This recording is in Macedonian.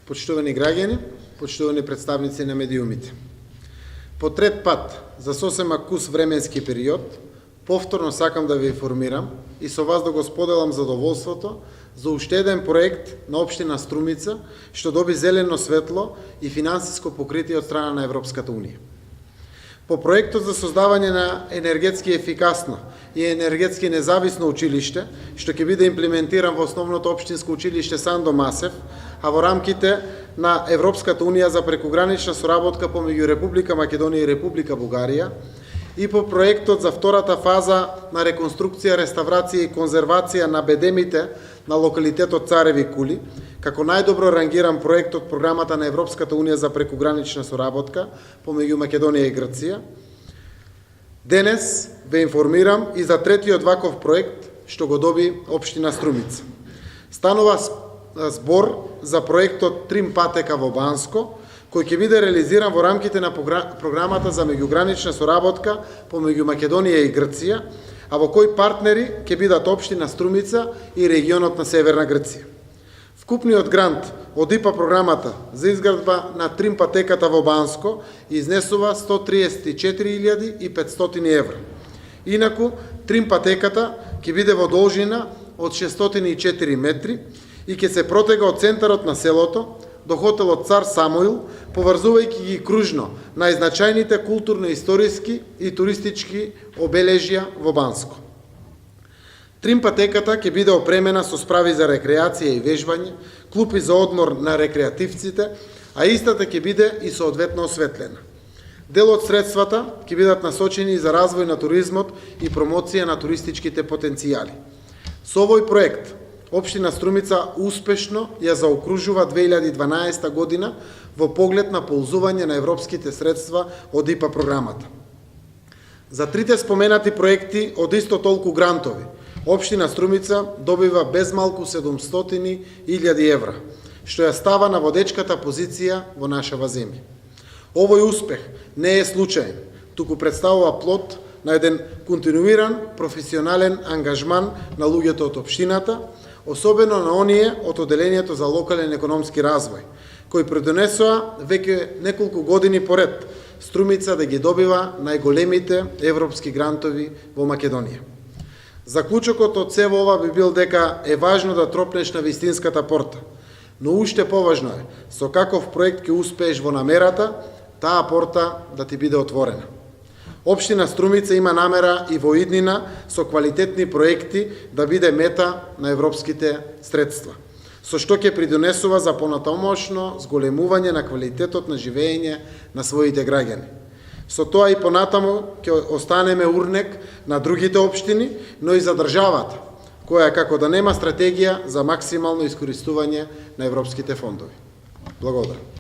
Почитувани граѓани, почитувани представници на медиумите. По трет пат, за сосема кус временски период, повторно сакам да ви информирам и со вас да го споделам задоволството за уште еден проект на општина Струмица, што доби зелено светло и финансиско покритие од страна на Европската Унија. По проектот за создавање на енергетски ефикасно и енергетски независно училиште, што ќе биде имплементиран во основното општинско училиште Сандо Масев, а во рамките на Европската Унија за прекугранична соработка помеѓу Република Македонија и Република Бугарија, и по проектот за втората фаза на реконструкција, реставрација и конзервација на бедемите на локалитетот Цареви кули, како најдобро рангиран проект од програмата на Европската Унија за прекугранична соработка помеѓу Македонија и Грција. Денес ве информирам и за третиот ваков проект што го доби општина Струмица. Станува збор за проектот Трим патека во Банско, кој ќе биде реализиран во рамките на програмата за меѓугранична соработка помеѓу Македонија и Грција, а во кој партнери ќе бидат општина Струмица и регионот на Северна Грција. Вкупниот грант од ИПА програмата за изградба на Трим патеката во Банско изнесува 134.500 евра. Инаку, Трим патеката ќе биде во должина од 604 метри и ќе се протега од центарот на селото до хотелот Цар Самуил, поврзувајќи ги кружно најзначајните културно-историски и туристички обележја во Банско. Трим патеката ќе биде опремена со справи за рекреација и вежбање, клупи за одмор на рекреативците, а истата ќе биде и соодветно осветлена. Дел од средствата ќе бидат насочени за развој на туризмот и промоција на туристичките потенцијали. Со овој проект, општина Струмица успешно ја заокружува 2012 година во поглед на ползување на европските средства од ИПА програмата. За трите споменати проекти од исто толку грантови, општина Струмица добива безмалку 700.000 евра, што ја става на водечката позиција во нашава земја. Овој успех не е случаен, туку представува плод на еден континуиран професионален ангажман на луѓето од општината, особено на оние од Оделението за локален економски развој, кои придонесоа веќе неколку години поред Струмица да ги добива најголемите европски грантови во Македонија. Заклучокот од сево ова би бил дека е важно да тропнеш на вистинската порта, но уште поважно е со каков проект ќе успееш во намерата, таа порта да ти биде отворена. Општина Струмица има намера и во иднина со квалитетни проекти да биде мета на европските средства, со што ќе придонесува за понатамошно зголемување на квалитетот на живење на своите граѓани. Со тоа и понатаму ќе останеме урнек на другите општини, но и за државата, која како да нема стратегија за максимално искористување на европските фондови. Благодарам.